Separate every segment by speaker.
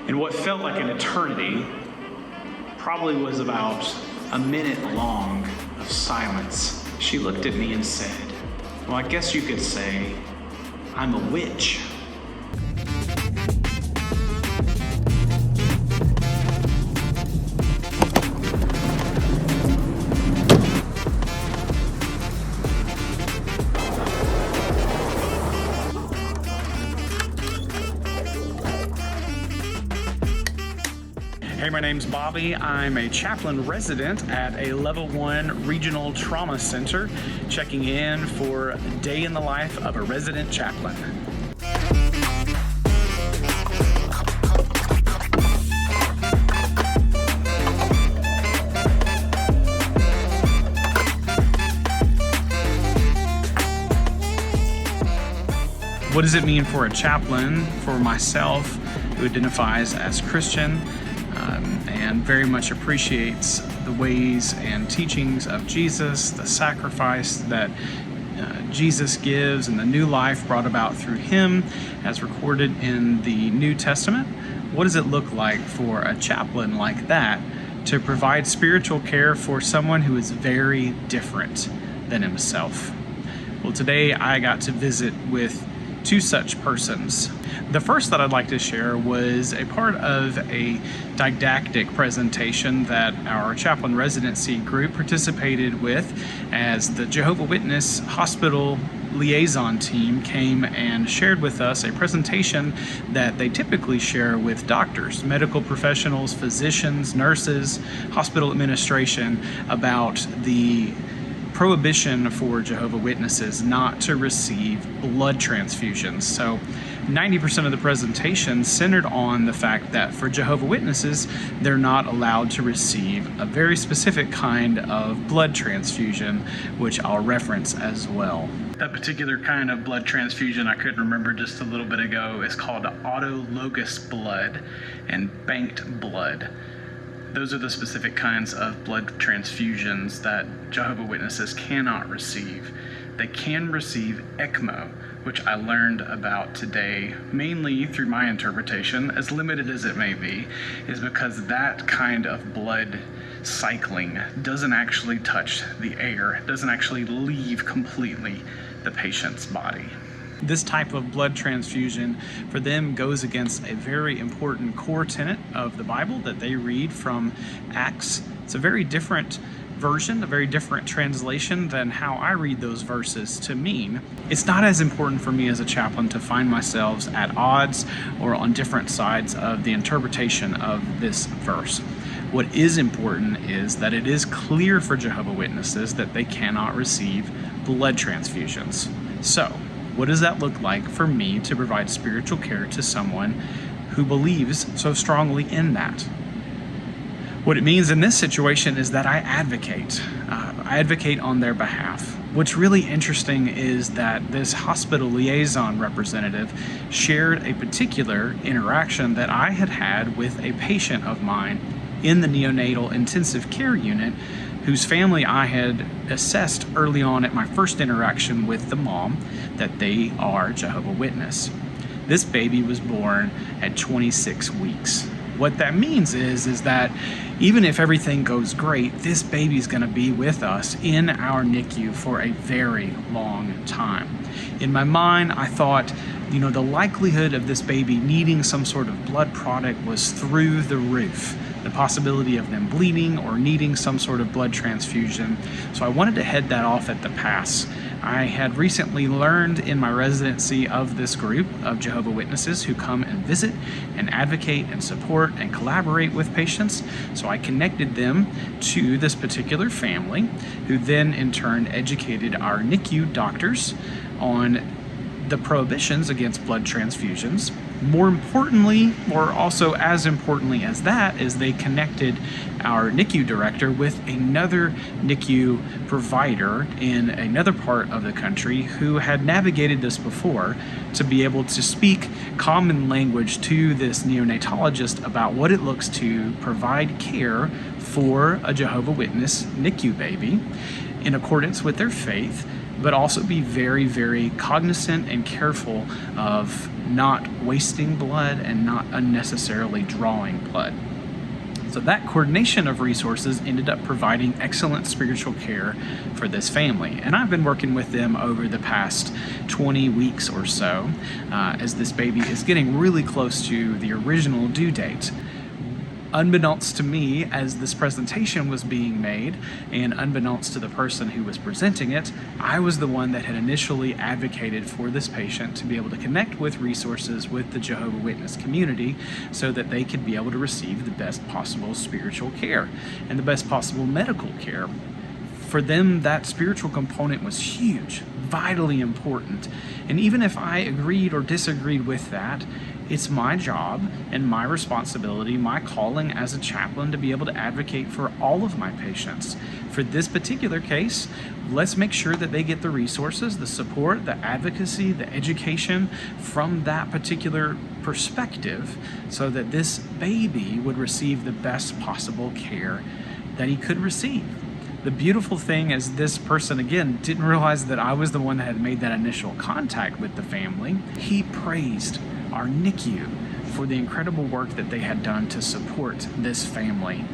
Speaker 1: And what felt like an eternity probably was about a minute long of silence. She looked at me and said, "Well, I guess you could say I'm a witch." Hey, my name's Bobby. I'm a chaplain resident at a level 1 regional trauma center, checking in for a day in the life of a resident chaplain. What does it mean for a chaplain? For myself, who identifies as Christian, and very much appreciates the ways and teachings of Jesus, the sacrifice that Jesus gives and the new life brought about through him as recorded in the New Testament. What does it look like for a chaplain like that to provide spiritual care for someone who is very different than himself? Well, today I got to visit with two such persons. The first that I'd like to share was a part of a didactic presentation that our chaplain residency group participated with as the Jehovah Witness hospital liaison team came and shared with us a presentation that they typically share with doctors, medical professionals, physicians, nurses, hospital administration about the prohibition for Jehovah Witnesses not to receive blood transfusions. So 90% of the presentation centered on the fact that for Jehovah Witnesses, they're not allowed to receive a very specific kind of blood transfusion, which I'll reference as well. That particular kind of blood transfusion I couldn't remember just a little bit ago is called autologous blood and banked blood. Those are the specific kinds of blood transfusions that Jehovah Witnesses cannot receive. They can receive ECMO, which I learned about today, mainly through my interpretation, as limited as it may be, is because that kind of blood cycling doesn't actually touch the air, doesn't actually leave completely the patient's body. This type of blood transfusion for them goes against a very important core tenet of the Bible that they read from Acts. It's a very different version, a very different translation than how I read those verses to mean. It's not as important for me as a chaplain to find myself at odds or on different sides of the interpretation of this verse. What is important is that it is clear for Jehovah Witnesses that they cannot receive blood transfusions. So, what does that look like for me to provide spiritual care to someone who believes so strongly in that? What it means in this situation is that I advocate. I advocate on their behalf. What's really interesting is that this hospital liaison representative shared a particular interaction that I had had with a patient of mine in the neonatal intensive care unit whose family I had assessed early on at my first interaction with the mom that they are Jehovah Witness. This baby was born at 26 weeks. What that means is that even if everything goes great, this baby's gonna be with us in our NICU for a very long time. In my mind, I thought, the likelihood of this baby needing some sort of blood product was through the roof. The possibility of them bleeding or needing some sort of blood transfusion. So I wanted to head that off at the pass. I had recently learned in my residency of this group of Jehovah Witnesses who come and visit and advocate and support and collaborate with patients. So I connected them to this particular family, who then in turn educated our NICU doctors on the prohibitions against blood transfusions. More importantly, or also as importantly as that, is they connected our NICU director with another NICU provider in another part of the country who had navigated this before, to be able to speak common language to this neonatologist about what it looks to provide care for a Jehovah Witness NICU baby in accordance with their faith, but also be very, very cognizant and careful of not wasting blood and not unnecessarily drawing blood. So that coordination of resources ended up providing excellent spiritual care for this family. And I've been working with them over the past 20 weeks or so as this baby is getting really close to the original due date. Unbeknownst to me, as this presentation was being made, and unbeknownst to the person who was presenting it, I was the one that had initially advocated for this patient to be able to connect with resources with the Jehovah Witness community so that they could be able to receive the best possible spiritual care and the best possible medical care. For them, that spiritual component was huge, vitally important. And even if I agreed or disagreed with that, it's my job and my responsibility, my calling as a chaplain, to be able to advocate for all of my patients. For this particular case, let's make sure that they get the resources, the support, the advocacy, the education from that particular perspective so that this baby would receive the best possible care that he could receive. The beautiful thing is this person, again, didn't realize that I was the one that had made that initial contact with the family. He praised our NICU for the incredible work that they had done to support this family.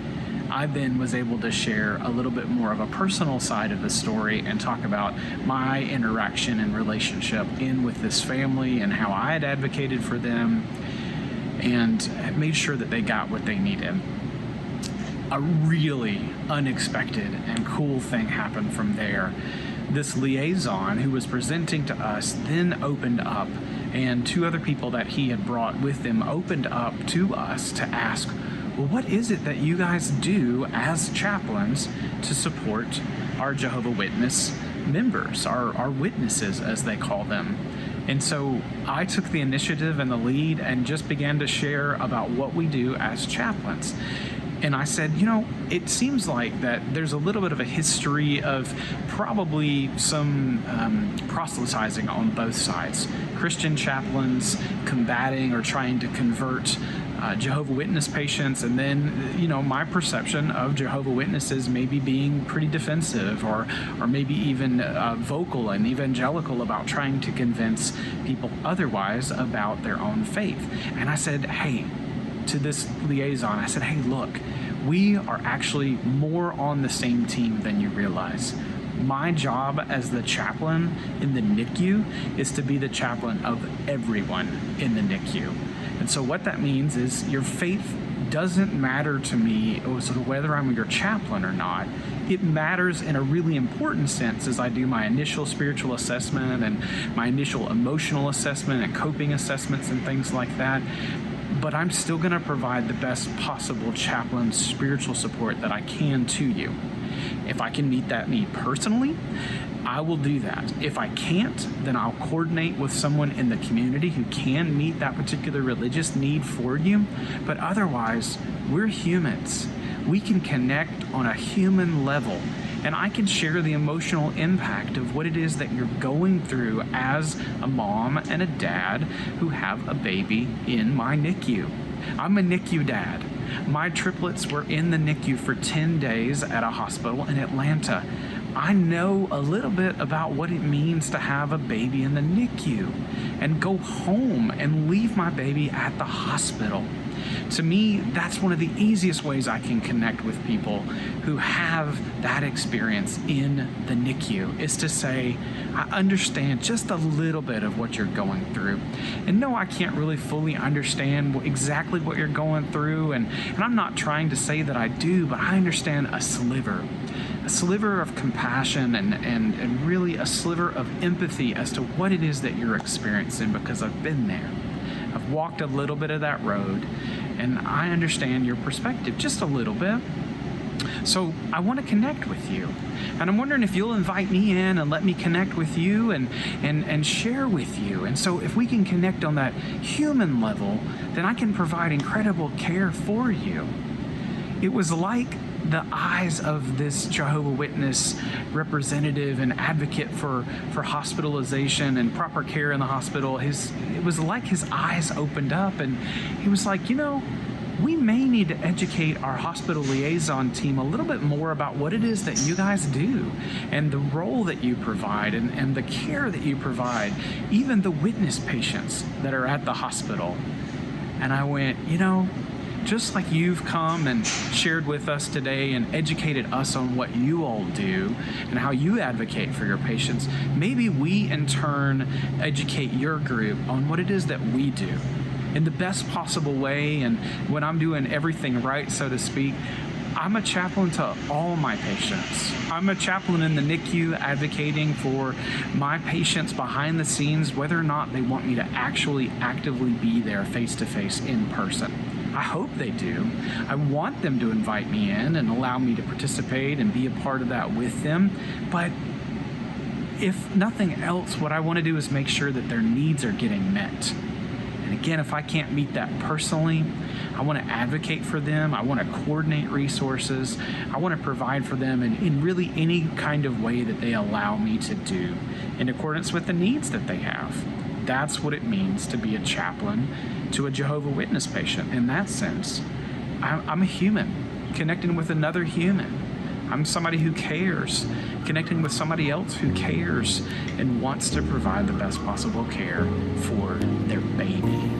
Speaker 1: I then was able to share a little bit more of a personal side of the story and talk about my interaction and relationship with this family and how I had advocated for them and had made sure that they got what they needed. A really unexpected and cool thing happened from there. This liaison who was presenting to us then opened up, and two other people that he had brought with them opened up to us to ask, well, what is it that you guys do as chaplains to support our Jehovah Witness members, our witnesses as they call them? And so I took the initiative and the lead and just began to share about what we do as chaplains. And I said, you know, it seems like that there's a little bit of a history of probably some proselytizing on both sides. Christian chaplains combating or trying to convert Jehovah Witness patients, and then, you know, my perception of Jehovah Witnesses maybe being pretty defensive or maybe even vocal and evangelical about trying to convince people otherwise about their own faith. And I said, hey, to this liaison, I said, hey, look, we are actually more on the same team than you realize. My job as the chaplain in the NICU is to be the chaplain of everyone in the NICU. And so what that means is your faith doesn't matter to me sort of whether I'm your chaplain or not. It matters in a really important sense as I do my initial spiritual assessment and my initial emotional assessment and coping assessments and things like that. But I'm still going to provide the best possible chaplain spiritual support that I can to you. If I can meet that need personally, I will do that. If I can't, then I'll coordinate with someone in the community who can meet that particular religious need for you. But otherwise, we're humans. We can connect on a human level, and I can share the emotional impact of what it is that you're going through as a mom and a dad who have a baby in my NICU. I'm a NICU dad. My triplets were in the NICU for 10 days at a hospital in Atlanta. I know a little bit about what it means to have a baby in the NICU and go home and leave my baby at the hospital. To me, that's one of the easiest ways I can connect with people who have that experience in the NICU, is to say, I understand just a little bit of what you're going through. And no, I can't really fully understand exactly what you're going through, and I'm not trying to say that I do, but I understand a sliver of compassion and really a sliver of empathy as to what it is that you're experiencing, because I've been there. I've walked a little bit of that road, and I understand your perspective just a little bit. So I want to connect with you, and I'm wondering if you'll invite me in and let me connect with you and share with you. And so if we can connect on that human level, then I can provide incredible care for you. It was like the eyes of this Jehovah Witness representative and advocate for hospitalization and proper care in the hospital. It was like his eyes opened up, and he was like, you know, we may need to educate our hospital liaison team a little bit more about what it is that you guys do and the role that you provide and the care that you provide, even the witness patients that are at the hospital. And I went, just like you've come and shared with us today and educated us on what you all do and how you advocate for your patients, maybe we in turn educate your group on what it is that we do in the best possible way. And when I'm doing everything right, so to speak, I'm a chaplain to all my patients. I'm a chaplain in the NICU advocating for my patients behind the scenes, whether or not they want me to actually actively be there face-to-face in person. I hope they do. I want them to invite me in and allow me to participate and be a part of that with them. But if nothing else, what I want to do is make sure that their needs are getting met. And again, if I can't meet that personally, I want to advocate for them. I want to coordinate resources. I want to provide for them in really any kind of way that they allow me to do in accordance with the needs that they have. That's what it means to be a chaplain to a Jehovah Witness patient. In that sense, I'm a human connecting with another human. I'm somebody who cares, connecting with somebody else who cares and wants to provide the best possible care for their baby.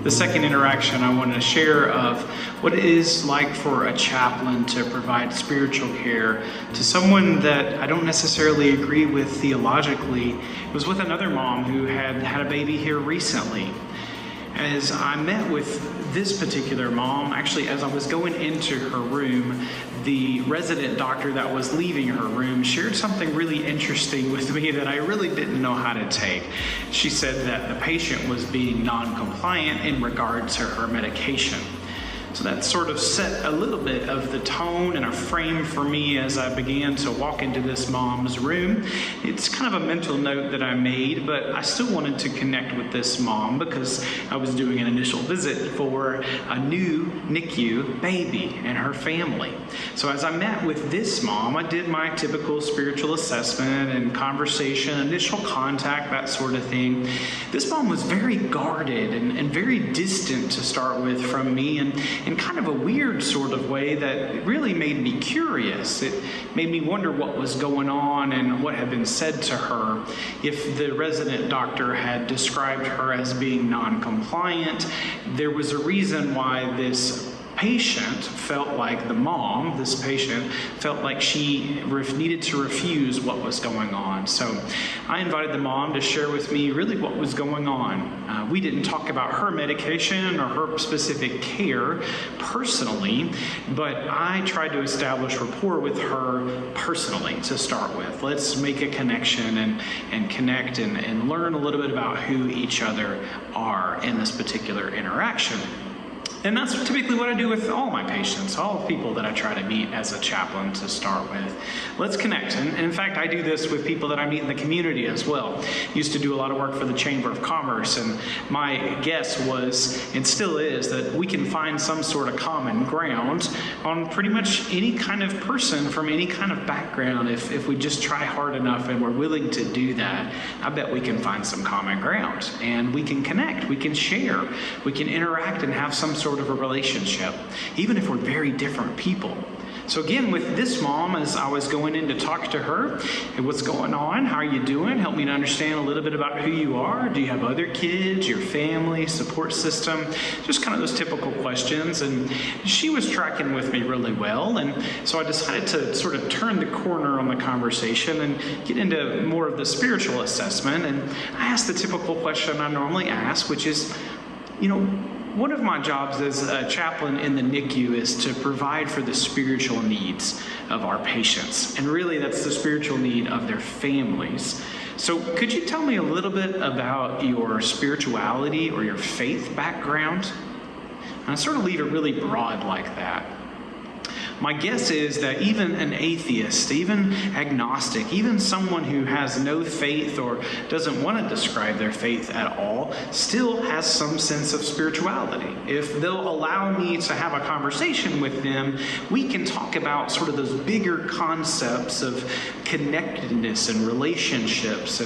Speaker 1: The second interaction I want to share of what it is like for a chaplain to provide spiritual care to someone that I don't necessarily agree with theologically. It was with another mom who had a baby here recently. As I met with this particular mom, actually as I was going into her room, the resident doctor that was leaving her room shared something really interesting with me that I really didn't know how to take. She said that the patient was being non-compliant in regard to her medication. So that sort of set a little bit of the tone and a frame for me as I began to walk into this mom's room. It's kind of a mental note that I made, but I still wanted to connect with this mom because I was doing an initial visit for a new NICU baby and her family. So as I met with this mom, I did my typical spiritual assessment and conversation, initial contact, that sort of thing. This mom was very guarded and very distant to start with from me, and in kind of a weird sort of way that really made me curious. It made me wonder what was going on and what had been said to her. If the resident doctor had described her as being non-compliant, there was a reason why this patient felt like this patient felt like she needed to refuse what was going on. So I invited the mom to share with me really what was going on. We didn't talk about her medication or her specific care personally, but I tried to establish rapport with her personally to start with. Let's make a connection and connect and learn a little bit about who each other are in this particular interaction. And that's typically what I do with all my patients, all people that I try to meet as a chaplain to start with. Let's connect. And in fact, I do this with people that I meet in the community as well. Used to do a lot of work for the Chamber of Commerce, and my guess was, and still is, that we can find some sort of common ground on pretty much any kind of person from any kind of background. If we just try hard enough and we're willing to do that, I bet we can find some common ground. And we can connect, we can share, we can interact and have some sort of a relationship, even if we're very different people. So again, with this mom, as I was going in to talk to her, hey, what's going on? How are you doing? Help me to understand a little bit about who you are. Do you have other kids, your family, support system? Just kind of those typical questions. And she was tracking with me really well. And so I decided to sort of turn the corner on the conversation and get into more of the spiritual assessment. And I asked the typical question I normally ask, which is, one of my jobs as a chaplain in the NICU is to provide for the spiritual needs of our patients. And really, that's the spiritual need of their families. So could you tell me a little bit about your spirituality or your faith background? And I sort of leave it really broad like that. My guess is that even an atheist, even agnostic, even someone who has no faith or doesn't want to describe their faith at all, still has some sense of spirituality. If they'll allow me to have a conversation with them, we can talk about sort of those bigger concepts of connectedness and relationships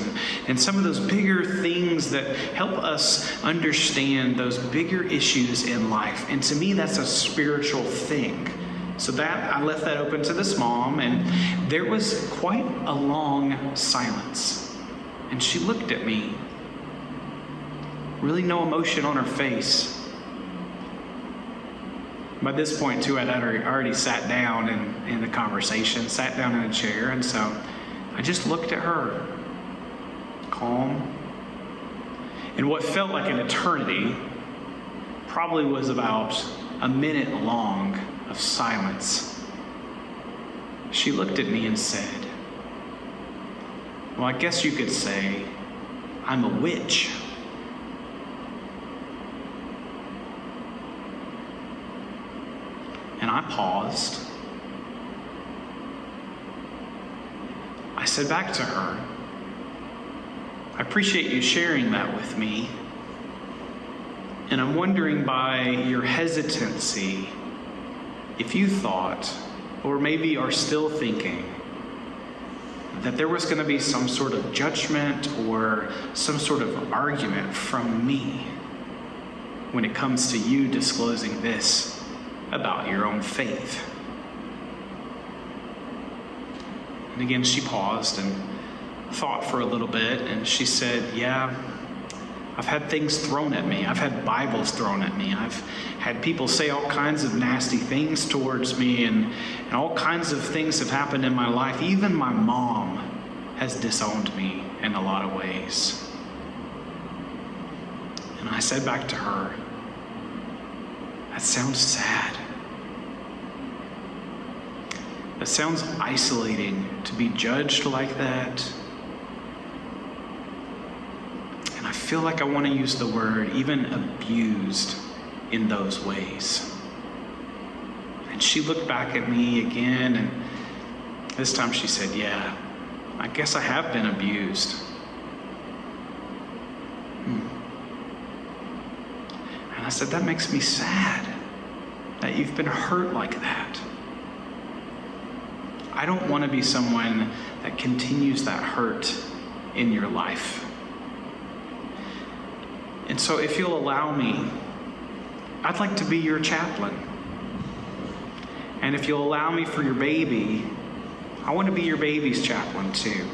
Speaker 1: and some of those bigger things that help us understand those bigger issues in life. And to me, that's a spiritual thing. So that I left that open to this mom, and there was quite a long silence. And she looked at me, really no emotion on her face. By this point, too, I'd already sat down in the conversation, sat down in a chair, and so I just looked at her, calm. And what felt like an eternity probably was about a minute long of silence. She looked at me and said, "Well, I guess you could say I'm a witch." And I paused. I said back to her, "I appreciate you sharing that with me. And I'm wondering, by your hesitancy, if you thought, or maybe are still thinking, that there was going to be some sort of judgment or some sort of argument from me when it comes to you disclosing this about your own faith." And again, she paused and thought for a little bit, and she said, "Yeah, I've had things thrown at me. I've had Bibles thrown at me. I've had people say all kinds of nasty things towards me, and all kinds of things have happened in my life. Even my mom has disowned me in a lot of ways." And I said back to her, "That sounds sad. That sounds isolating to be judged like that. And I feel like I want to use the word even abused in those ways." And she looked back at me again, and this time she said, "Yeah, I guess I have been abused." And I said, "That makes me sad that you've been hurt like that. I don't want to be someone that continues that hurt in your life. And so if you'll allow me, I'd like to be your chaplain. And if you'll allow me for your baby, I want to be your baby's chaplain too."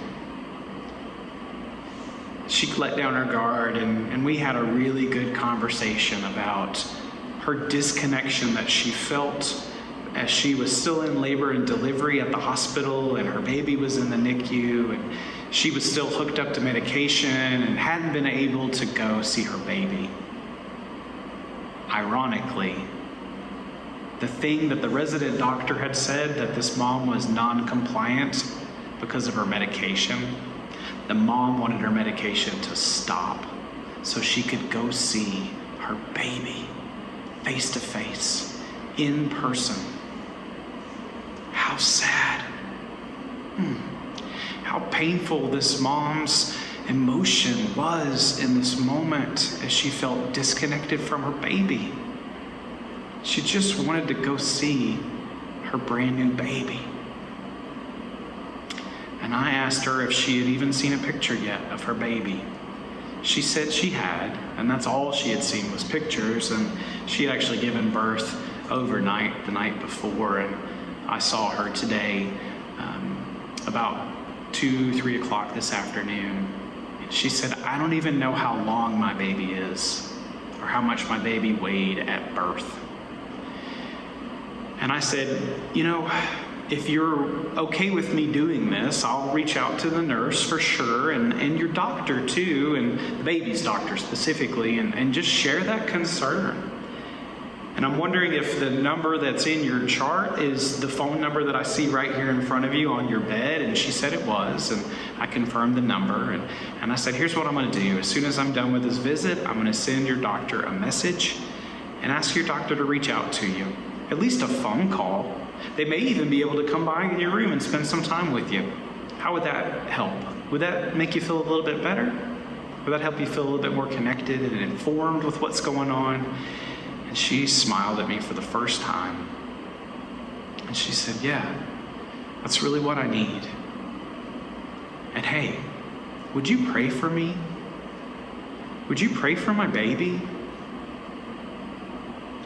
Speaker 1: She let down her guard, and we had a really good conversation about her disconnection that she felt as she was still in labor and delivery at the hospital, and her baby was in the NICU, and she was still hooked up to medication and hadn't been able to go see her baby. Ironically, the thing that the resident doctor had said, that this mom was non-compliant because of her medication, the mom wanted her medication to stop so she could go see her baby face to face, in person. How sad. How painful this mom's emotion was in this moment as she felt disconnected from her baby. She just wanted to go see her brand new baby. And I asked her if she had even seen a picture yet of her baby. She said she had, and that's all she had seen was pictures, and she had actually given birth overnight the night before, and I saw her today about 2-3 o'clock this afternoon. And she said, "I don't even know how long my baby is or how much my baby weighed at birth." And I said, "You know, if you're okay with me doing this, I'll reach out to the nurse for sure, and your doctor too, and the baby's doctor specifically, and just share that concern. And I'm wondering if the number that's in your chart is the phone number that I see right here in front of you on your bed." And she said it was, and I confirmed the number. And I said, "Here's what I'm going to do. As soon as I'm done with this visit, I'm going to send your doctor a message and ask your doctor to reach out to you. At least a phone call. They may even be able to come by in your room and spend some time with you. How would that help? Would that make you feel a little bit better? Would that help you feel a little bit more connected and informed with what's going on? And she smiled at me for the first time. And she said, yeah, that's really what I need. And hey, would you pray for me? Would you pray for my baby?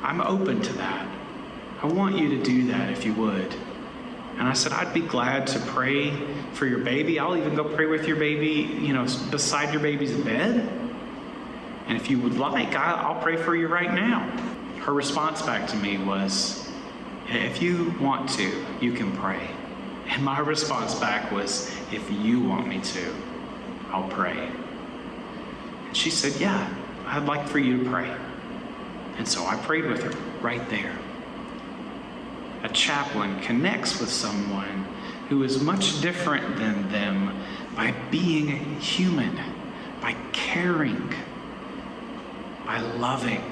Speaker 1: I'm open to that. I want you to do that if you would. And I said, I'd be glad to pray for your baby. I'll even go pray with your baby, beside your baby's bed. And if you would like, I'll pray for you right now. Her response back to me was, if you want to, you can pray. And my response back was, if you want me to, I'll pray. And she said, yeah, I'd like for you to pray. And so I prayed with her right there. A chaplain connects with someone who is much different than them by being human, by caring, by loving.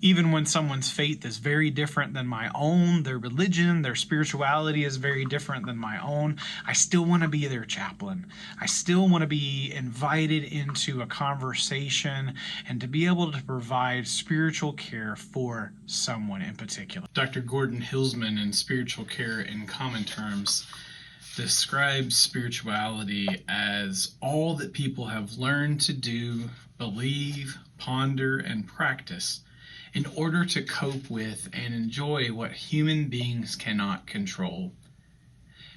Speaker 1: Even when someone's faith is very different than my own, their religion, their spirituality is very different than my own, I still want to be their chaplain. I still want to be invited into a conversation and to be able to provide spiritual care for someone in particular. Dr. Gordon Hillsman in Spiritual Care in Common Terms describes spirituality as all that people have learned to do, believe, ponder, and practice in order to cope with and enjoy what human beings cannot control.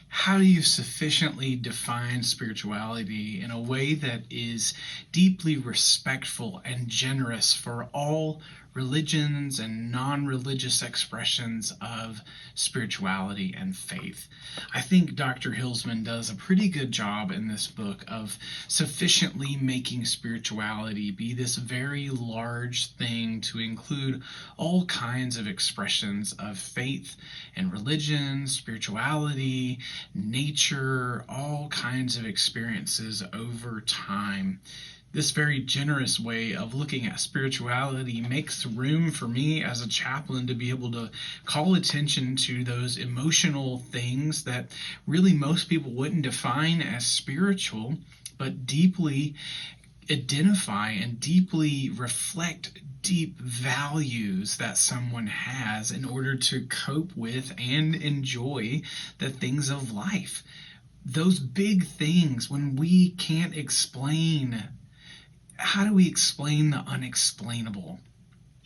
Speaker 1: How do you sufficiently define spirituality in a way that is deeply respectful and generous for all religions and non-religious expressions of spirituality and faith? I think Dr. Hillsman does a pretty good job in this book of sufficiently making spirituality be this very large thing to include all kinds of expressions of faith and religion, spirituality, nature, all kinds of experiences over time. This very generous way of looking at spirituality makes room for me as a chaplain to be able to call attention to those emotional things that really most people wouldn't define as spiritual, but deeply identify and deeply reflect deep values that someone has in order to cope with and enjoy the things of life. Those big things, when we can't explain, how do we explain the unexplainable?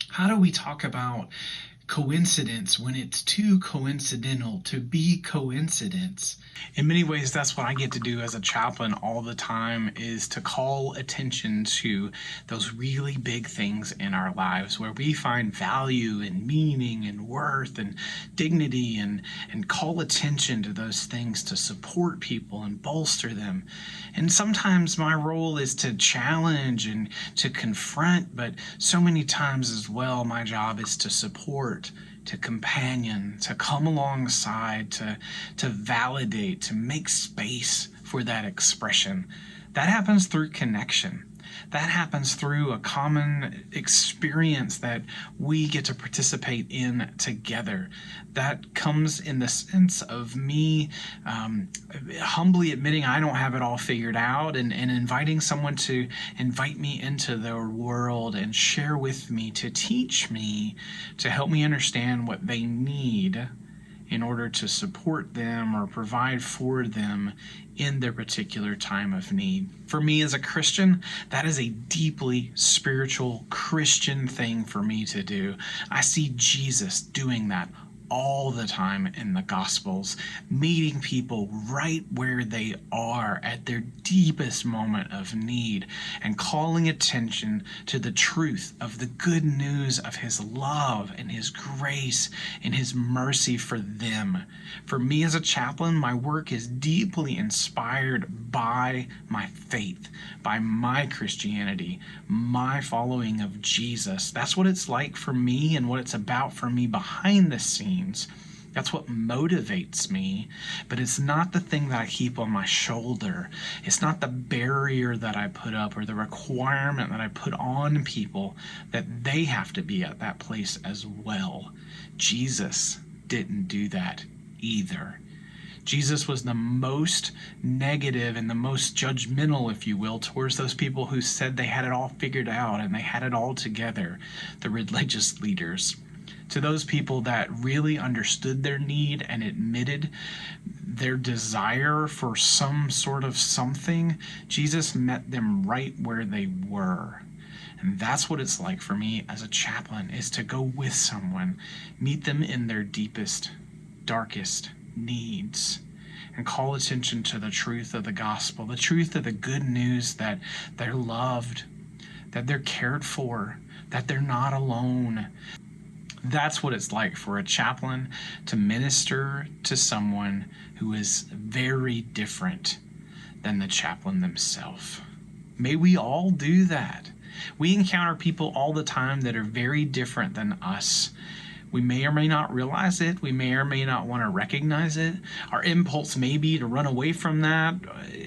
Speaker 1: How do we talk about coincidence when it's too coincidental to be coincidence? In many ways, that's what I get to do as a chaplain all the time, is to call attention to those really big things in our lives where we find value and meaning and worth and dignity, and call attention to those things to support people and bolster them. And sometimes my role is to challenge and to confront, but so many times as well, my job is to support, to companion, to come alongside, to validate, to make space for that expression. That happens through connection. That happens through a common experience that we get to participate in together. That comes in the sense of me humbly admitting I don't have it all figured out, and inviting someone to invite me into their world and share with me, to teach me, to help me understand what they need in order to support them or provide for them in their particular time of need. For me as a Christian, that is a deeply spiritual Christian thing for me to do. I see Jesus doing that all the time in the Gospels, meeting people right where they are at their deepest moment of need, and calling attention to the truth of the good news of his love and his grace and his mercy for them. For me as a chaplain, my work is deeply inspired by my faith, by my Christianity, my following of Jesus. That's what it's like for me and what it's about for me behind the scenes. That's what motivates me, but it's not the thing that I keep on my shoulder. It's not the barrier that I put up or the requirement that I put on people that they have to be at that place as well. Jesus didn't do that either. Jesus was the most negative and the most judgmental, if you will, towards those people who said they had it all figured out and they had it all together, the religious leaders. To those people that really understood their need and admitted their desire for some sort of something, Jesus met them right where they were. And that's what it's like for me as a chaplain, is to go with someone, meet them in their deepest, darkest needs, and call attention to the truth of the gospel, the truth of the good news that they're loved, that they're cared for, that they're not alone. That's what it's like for a chaplain to minister to someone who is very different than the chaplain themselves. May we all do that. We encounter people all the time that are very different than us. We may or may not realize it. We may or may not want to recognize it. Our impulse may be to run away from that.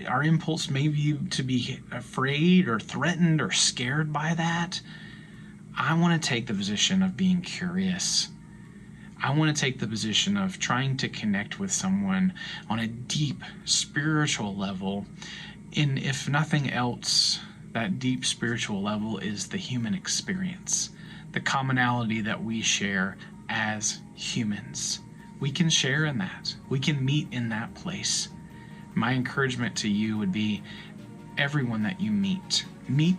Speaker 1: Our impulse may be to be afraid or threatened or scared by that. I want to take the position of being curious. I want to take the position of trying to connect with someone on a deep spiritual level. And if nothing else, that deep spiritual level is the human experience, the commonality that we share as humans. We can share in that. We can meet in that place. My encouragement to you would be, everyone that you meet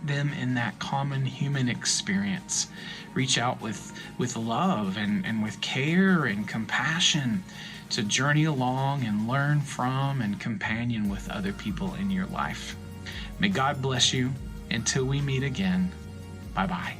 Speaker 1: them in that common human experience. Reach out with love and with care and compassion to journey along and learn from and companion with other people in your life. May God bless you. Until we meet again, bye-bye.